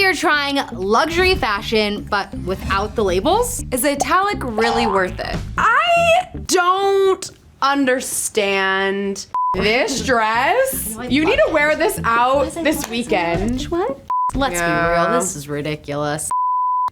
you're trying luxury fashion, but without the labels. Is the Italic really worth it? I don't understand this dress. You need to wear this out this weekend. What? Let's be real, this is ridiculous.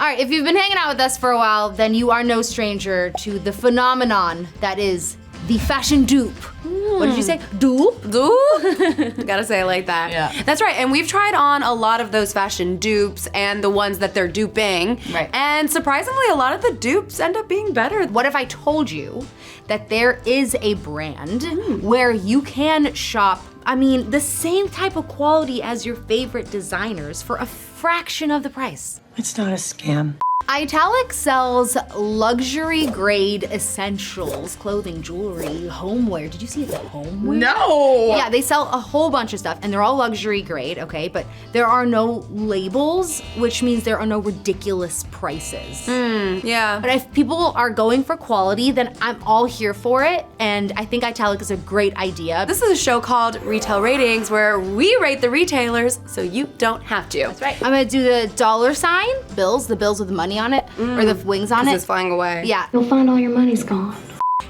All right, if you've been hanging out with us for a while, then you are no stranger to the phenomenon that is the fashion dupe. What did you say? Dupe? Dupe? Gotta say it like that. Yeah. That's right, and we've tried on a lot of those fashion dupes and the ones that they're duping. Right. And surprisingly, a lot of the dupes end up being better. What if I told you that there is a brand where you can shop, I mean, the same type of quality as your favorite designers for a fraction of the price? It's not a scam. Italic sells luxury grade essentials, clothing, jewelry, homeware. Did you see the homeware? No! Yeah, they sell a whole bunch of stuff and they're all luxury grade, okay? But there are no labels, which means there are no ridiculous prices. Yeah. But if people are going for quality, then I'm all here for it. And I think Italic is a great idea. This is a show called Retail Ratings where we rate the retailers so you don't have to. That's right. I'm gonna do the dollar sign bills, the bills with the money on it, or the wings on it. It's flying away. Yeah. You'll find all your money's gone.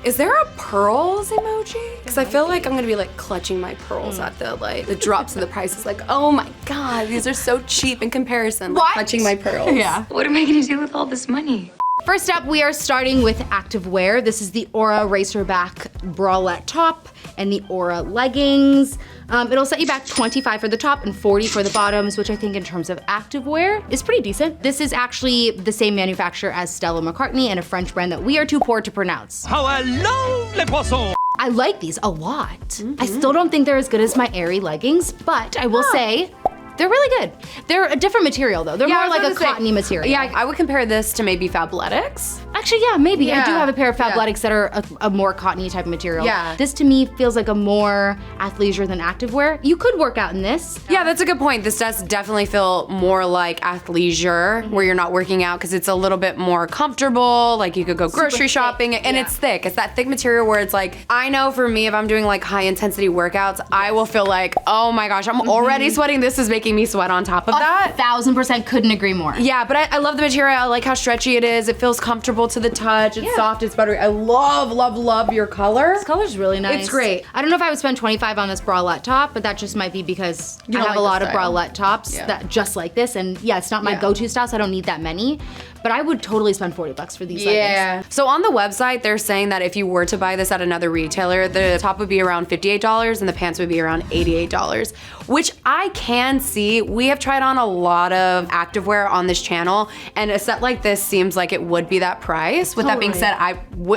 Is there a pearls emoji? Because I feel like I'm gonna be like clutching my pearls at the drops in the prices. Like, oh my God, these are so cheap in comparison. Like, What? clutching my pearls. Yeah. What am I gonna do with all this money? First up, we are starting with activewear. This is the Aura Racerback bralette top and the Aura leggings. It'll set you back 25 for the top and 40 for the bottoms, which I think in terms of activewear is pretty decent. This is actually the same manufacturer as Stella McCartney and a French brand that we are too poor to pronounce. Hello, les poissons! I like these a lot. I still don't think they're as good as my Aerie leggings, but I will say, they're really good. They're a different material though. They're Yeah, I more was like a about to say- cottony material. Yeah, I would compare this to maybe Fabletics. Actually, yeah, maybe. I do Yeah, have a pair of yeah. Fabletics that are a more cottony type of material. Yeah. This to me feels like a more athleisure than activewear. You could work out in this. Yeah, that's a good point. This does definitely feel more like athleisure, where you're not working out because it's a little bit more comfortable. Like you could go grocery thick, shopping, and yeah. it's thick. It's that thick material where it's like, I know for me, if I'm doing like high intensity workouts, I will feel like, oh my gosh, I'm already sweating. This is making me sweat on top of that. 1000% couldn't agree more. Yeah, but I love the material. I like how stretchy it is. It feels comfortable to the touch. It's soft, it's buttery. I love, love, love your color. This color's really nice. It's great. I don't know if I would spend 25 on this bralette top, but that just might be because I don't have like a lot the of style. bralette tops Yeah. that just like this. And yeah, it's not my go-to style, so I don't need that many. But I would totally spend 40 bucks for these leggings. So on the website, they're saying that if you were to buy this at another retailer, the top would be around $58 and the pants would be around $88, which I can see. We have tried on a lot of activewear on this channel, and a set like this seems like it would be that price. With that being said,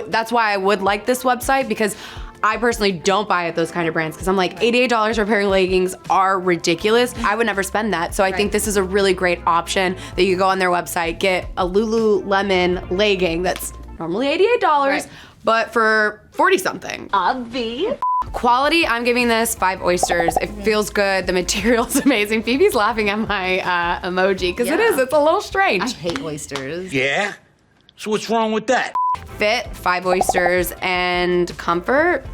that's why I would like this website, because I personally don't buy at those kind of brands because I'm like, $88 for a pair of leggings are ridiculous. I would never spend that. So I think this is a really great option that you go on their website, get a Lululemon legging that's normally $88, but for 40 something. Quality, I'm giving this 5 oysters. It feels good. The material's amazing. Phoebe's laughing at my emoji because it's a little strange. I hate oysters. Yeah? So what's wrong with that? Fit, 5 oysters, and comfort.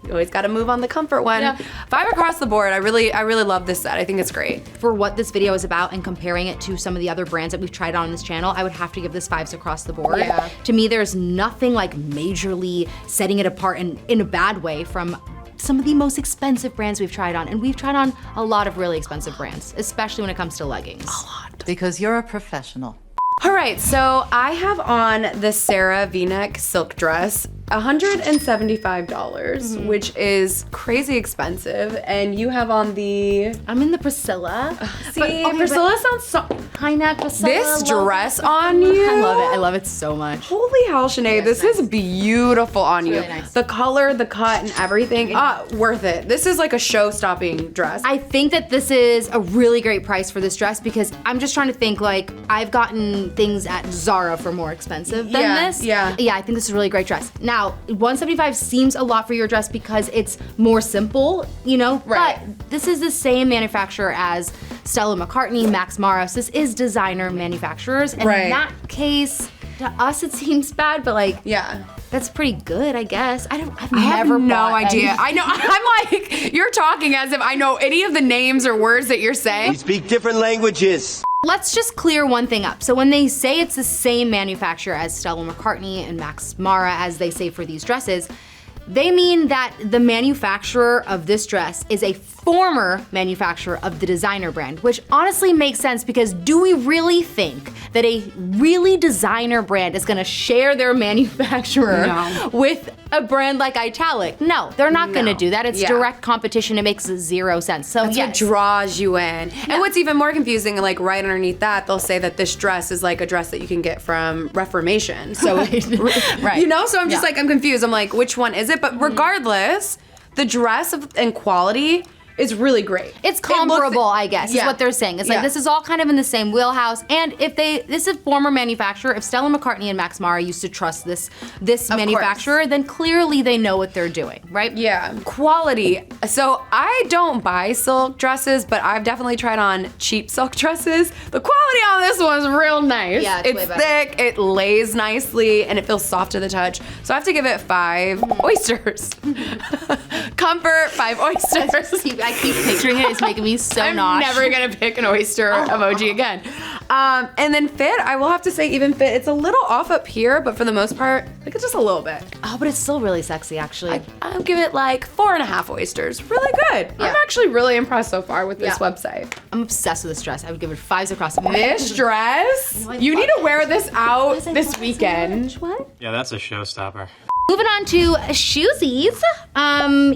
You always gotta move on the comfort one. Yeah. 5 across the board. I really love this set. I think it's great. For what this video is about and comparing it to some of the other brands that we've tried on this channel, I would have to give this 5s across the board. Yeah. To me, there's nothing like majorly setting it apart in a bad way from some of the most expensive brands we've tried on. And we've tried on a lot of really expensive brands, especially when it comes to leggings. Because you're a professional. All right, so I have on the Sarah V-neck silk dress, $175, which is crazy expensive. And you have on the, I'm in the Priscilla. Priscilla sounds so, High-neck Priscilla. this low- dress on you. I love it. I love it so much. Holy hell, Sinead, this is beautiful on you. really nice. The color, the cut, and everything, worth it. This is like a show-stopping dress. I think that this is a really great price for this dress because I'm just trying to think, like, I've gotten things at Zara for more expensive than Yeah, this. yeah. Yeah, I think this is a really great dress. Now, $175 seems a lot for your dress because it's more simple, you know? Right. But this is the same manufacturer as Stella McCartney, Max Mara. So this is designer manufacturers. And Right. in that case, to us it seems bad, but like, yeah. that's pretty good, I guess. I've I have never no bought idea. any- I know, I'm like, you're talking as if I know any of the names or words that you're saying. We speak different languages. Let's just clear one thing up. So when they say it's the same manufacturer as Stella McCartney and Max Mara, as they say for these dresses, they mean that the manufacturer of this dress is a former manufacturer of the designer brand, which honestly makes sense because do we really think that a really designer brand is gonna share their manufacturer with a brand like Italic? No, they're not gonna do that. It's direct competition. It makes zero sense. So That's what draws you in. And what's even more confusing, like right underneath that, they'll say that this dress is like a dress that you can get from Reformation. So, Right. you know, so I'm just like, I'm confused. I'm like, which one is it? But regardless, the dress and quality is really great. It's comparable, I guess, is what they're saying. It's like, this is all kind of in the same wheelhouse. And if this is former manufacturer, if Stella McCartney and Max Mara used to trust this manufacturer, then clearly they know what they're doing, right? Yeah. Quality. So I don't buy silk dresses, but I've definitely tried on cheap silk dresses. The quality on this one's real nice. Yeah, it's way better. Thick, it lays nicely, and it feels soft to the touch. So I have to give it 5 oysters. Comfort, 5 oysters. I keep picturing it. It's making me so I'm nauseous. never gonna pick an oyster emoji again. And then fit, I will have to say even fit, it's a little off up here, but for the most part, like it's just a little bit. Oh, but it's still really sexy, actually. I'll give it like 4.5 oysters. Really good. Yeah. I'm actually really impressed so far with this website. I'm obsessed with this dress. I would give it 5s across the board. This dress, you need to wear this out this weekend. What? Yeah, that's a showstopper. Moving on to shoesies.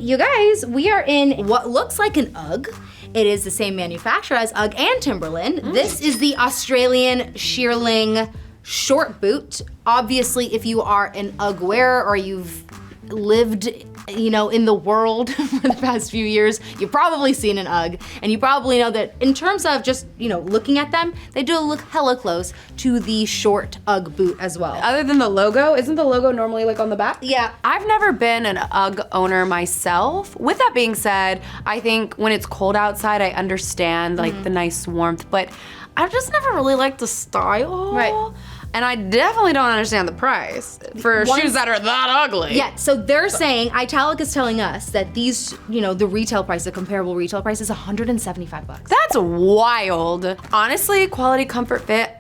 You guys, we are in what looks like an UGG. It is the same manufacturer as UGG and Timberland. This is the Australian shearling short boot. Obviously, if you are an UGG wearer or you've lived, you know, in the world for the past few years, you've probably seen an UGG, and you probably know that in terms of just, you know, looking at them, they do look hella close to the short UGG boot as well. Other than the logo, isn't the logo normally like on the back? Yeah. I've never been an UGG owner myself. With that being said, I think when it's cold outside, I understand like the nice warmth, but I've just never really liked the style. Right. And I definitely don't understand the price for shoes that are that ugly. Yeah, so they're saying, Italic is telling us that these, you know, the retail price, the comparable retail price is $175. That's wild. Honestly, quality, comfort, fit,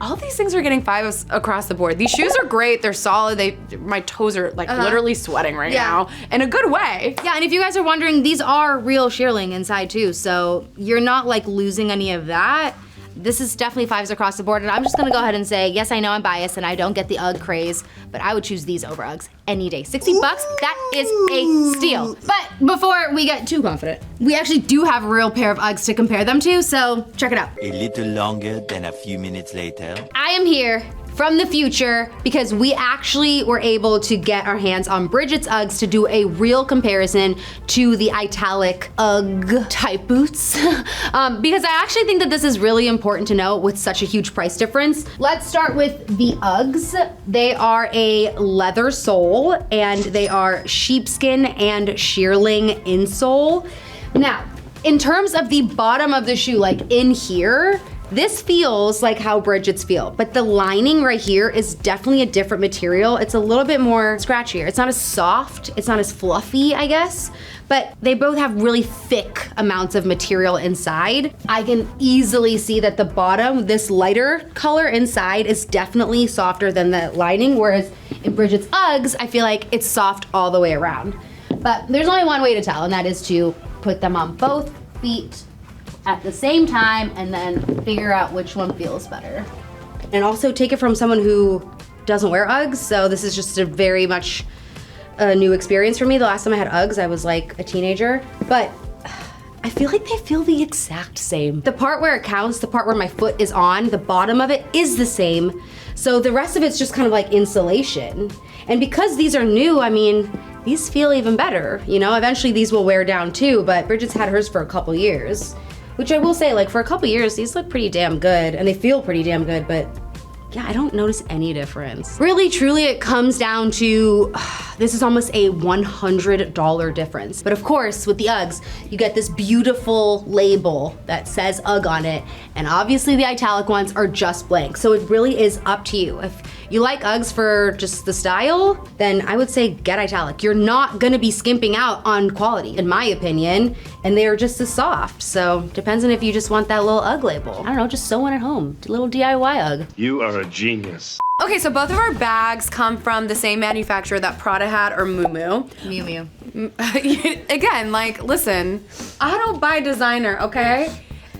all these things are getting 5s across the board. These shoes are great, they're solid, my toes are like literally sweating right now, in a good way. Yeah, and if you guys are wondering, these are real shearling inside too, so you're not like losing any of that. This is definitely 5s across the board, and I'm just gonna go ahead and say, yes, I know I'm biased and I don't get the UGG craze, but I would choose these over UGGs any day. $60, that is a steal. But before we get too confident, we actually do have a real pair of UGGs to compare them to, so check it out. A little longer than a few minutes later. I am here from the future because we actually were able to get our hands on Bridget's Uggs to do a real comparison to the Italic UGG type boots. Because I actually think that this is really important to know with such a huge price difference. Let's start with the Uggs. They are a leather sole and they are sheepskin and shearling insole. Now, in terms of the bottom of the shoe, like in here, this feels like how Bridget's feel, but the lining right here is definitely a different material. It's a little bit more scratchier. It's not as soft, it's not as fluffy, I guess, but they both have really thick amounts of material inside. I can easily see that the bottom, this lighter color inside is definitely softer than the lining, whereas in Bridget's Uggs, I feel like it's soft all the way around. But there's only one way to tell, and that is to put them on both feet at the same time and then figure out which one feels better. And also take it from someone who doesn't wear Uggs, so this is just a very much a new experience for me. The last time I had Uggs, I was like a teenager, but I feel like they feel the exact same. The part where it counts, the part where my foot is on, the bottom of it is the same. So the rest of it's just kind of like insulation. And because these are new, I mean, these feel even better. You know, eventually these will wear down too, but Bridget's had hers for a couple years. Which I will say, like for a couple years, these look pretty damn good and they feel pretty damn good, but yeah, I don't notice any difference. Really, truly, it comes down to, this is almost a $100 difference. But of course, with the Uggs, you get this beautiful label that says UGG on it, and obviously the Italic ones are just blank. So it really is up to you. If you like Uggs for just the style, then I would say get Italic. You're not gonna be skimping out on quality, in my opinion, and they're just as soft. So depends on if you just want that little Ugg label. I don't know, just sew one at home. A little DIY Ugg. You are a genius. Okay, so both of our bags come from the same manufacturer that Prada had, or Miu Miu. Miu Miu. Again, like, listen, I don't buy designer, okay?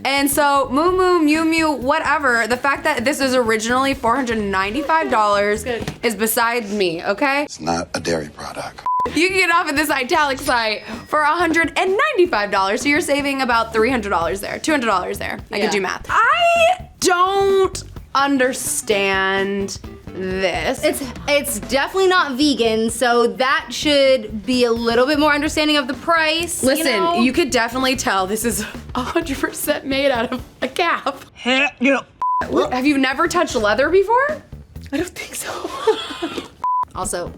And so Miu Miu, whatever, the fact that this is originally $495 is beside me, okay? It's not a dairy product. You can get off at this Italic site for $195, so you're saving about $300 there, $200 there. I can do math. I don't understand this. It's definitely not vegan, so that should be a little bit more understanding of the price. Listen, you could definitely tell this is 100% made out of a calf. Have you never touched leather before? I don't think so. Also,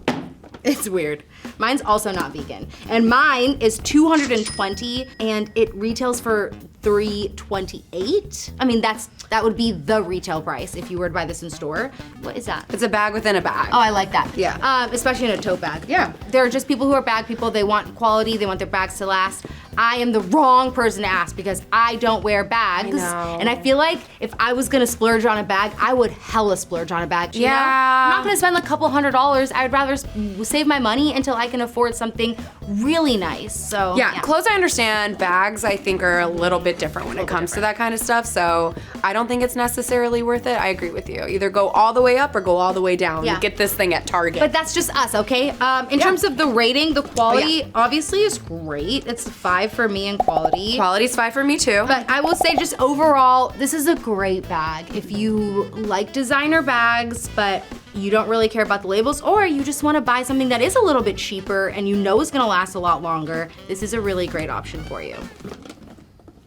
it's weird. Mine's also not vegan. And mine is $220 and it retails for $328. I mean, that would be the retail price if you were to buy this in store. What is that? It's a bag within a bag. Oh, I like that. Yeah. Especially in a tote bag. Yeah. There are just people who are bag people. They want quality. They want their bags to last. I am the wrong person to ask because I don't wear bags. I know. And I feel like if I was gonna splurge on a bag, I would hella splurge on a bag. You know? Yeah. I'm not gonna spend like a couple $100s. I'd rather save my money until I can afford something really nice. So Yeah, clothes I understand. Bags I think are a little bit different when it comes to that kind of stuff. So I don't think it's necessarily worth it. I agree with you. Either go all the way up or go all the way down. Yeah. Get this thing at Target. But that's just us, okay? In terms of the rating, the quality obviously is great. It's a 5 for me in quality. Quality's 5 for me too. But I will say just overall, this is a great bag. If you like designer bags, but you don't really care about the labels, or you just wanna buy something that is a little bit cheaper and you know is gonna last a lot longer, this is a really great option for you.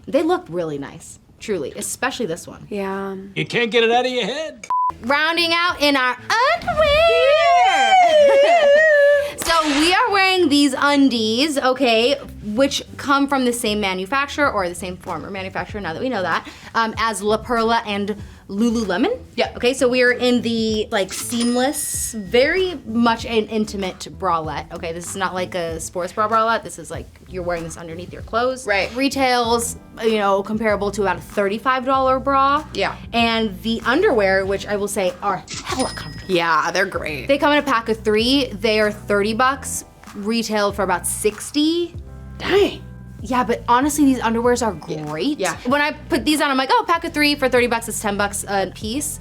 They look really nice, truly, especially this one. Yeah. You can't get it out of your head. Rounding out in our underwear. So we are wearing these undies, okay, which come from the same manufacturer or the same former manufacturer, now that we know that, as La Perla and Lululemon. Yeah. Okay, so we are in the like seamless, very much an intimate bralette. Okay, this is not like a sports bra bralette. This is like you're wearing this underneath your clothes. Right. Retails, you know, comparable to about a $35 bra. Yeah. And the underwear, which I will say are hella comfortable. Yeah, they're great. They come in a pack of 3. They are $30, retailed for about $60. Dang. Yeah, but honestly, these underwears are great. Yeah. When I put these on, I'm like, oh, pack of 3 for $30, it's $10 a piece.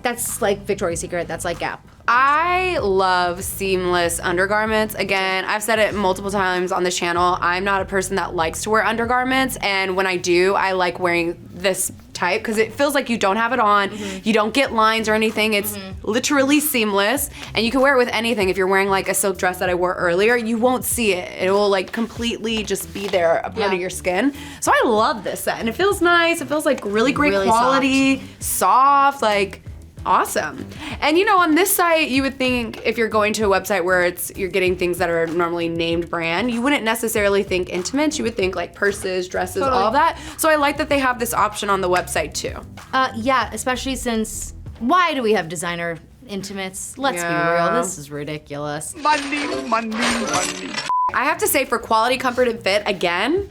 That's like Victoria's Secret, that's like Gap. I love seamless undergarments. Again, I've said it multiple times on this channel. I'm not a person that likes to wear undergarments, and when I do, I like wearing this type because it feels like you don't have it on, you don't get lines or anything. It's literally seamless, and you can wear it with anything. If you're wearing like a silk dress that I wore earlier, you won't see it. It will like completely just be there, a part of your skin. So I love this set, and it feels nice. It feels like really great Really quality, soft, like awesome. And you know, on this site, you would think if you're going to a website where you're getting things that are normally named brand, you wouldn't necessarily think intimates. You would think like purses, dresses, all of that. So I like that they have this option on the website too. Yeah, especially since, why do we have designer intimates? Let's be real, this is ridiculous. Money, money, money. I have to say, for quality, comfort, and fit, again,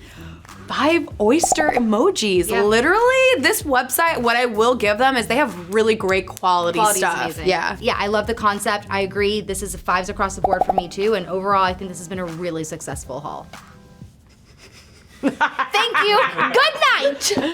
5 oyster emojis. Yeah. Literally, this website, what I will give them is they have really great quality Quality's stuff. amazing. Yeah. Yeah, I love the concept. I agree. This is a 5s across the board for me too. And overall, I think this has been a really successful haul. Thank you. Good night.